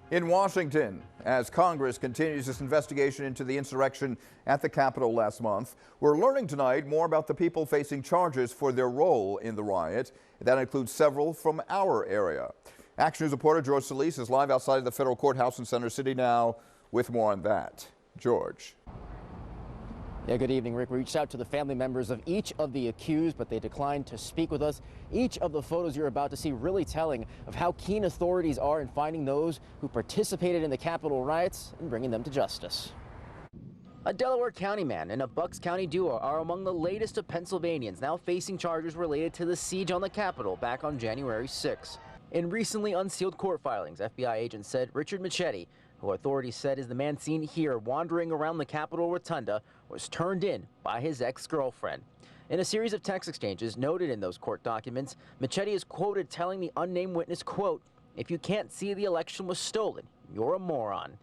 In Washington, as Congress continues its investigation into the insurrection at the Capitol last month, we're learning tonight more about the people facing charges for their role in the riot. That includes several from our area. Action News reporter George Solis is live outside of the federal courthouse in Center City now with more on that. George. Yeah, good evening, Rick. We reached out to the family members of each of the accused, but they declined to speak with us. Each of the photos you're about to see really telling of how keen authorities are in finding those who participated in the Capitol riots and bringing them to justice. A Delaware County man and a Bucks County duo are among the latest of Pennsylvanians now facing charges related to the siege on the Capitol back on January 6. In recently unsealed court filings, FBI agents said Richard Machete, who authorities said is the man seen here wandering around the Capitol Rotunda, was turned in by his ex-girlfriend. In a series of text exchanges noted in those court documents, Machete is quoted telling the unnamed witness, quote, "If you can't see the election was stolen, you're a moron."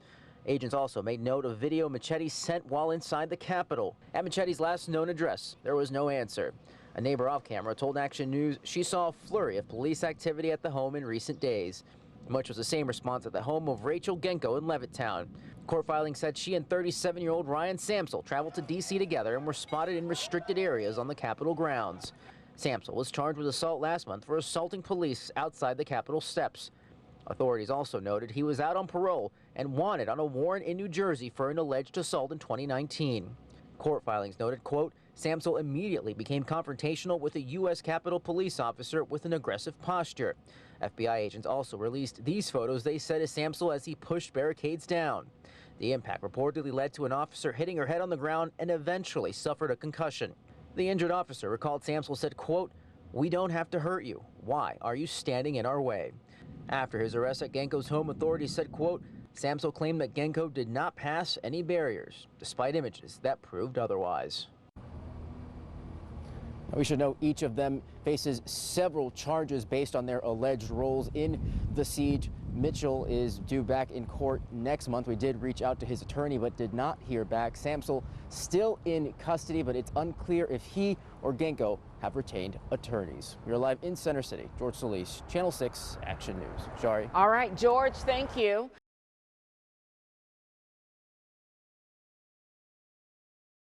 Agents also made note of video Machete sent while inside the Capitol. At Machete's last known address, there was no answer. A neighbor off camera told Action News she saw a flurry of police activity at the home in recent days. Much was the same response at the home of Raechel Genco in Levittown. Court filing said she and 37-year-old Ryan Samsel traveled to D.C. together and were spotted in restricted areas on the Capitol grounds. Samsel was charged with assault last month for assaulting police outside the Capitol steps. Authorities also noted he was out on parole and wanted on a warrant in New Jersey for an alleged assault in 2019. Court filings noted, quote, Samsel immediately became confrontational with a U.S. Capitol police officer with an aggressive posture. FBI agents also released these photos they said is Samsel as he pushed barricades down. The impact reportedly led to an officer hitting her head on the ground and eventually suffered a concussion. The injured officer recalled Samsel said, quote, "We don't have to hurt you. Why are you standing in our way?" After his arrest at Genco's home, authorities said, quote, Samsel claimed that Genco did not pass any barriers, despite images that proved otherwise. We should note each of them faces several charges based on their alleged roles in the siege. Mitchell is due back in court next month. We did reach out to his attorney but did not hear back. Samsel still in custody, but it's unclear if he or Genco have retained attorneys. We're live in Center City. George Solis, Channel 6 Action News. Shari. All right, George, thank you.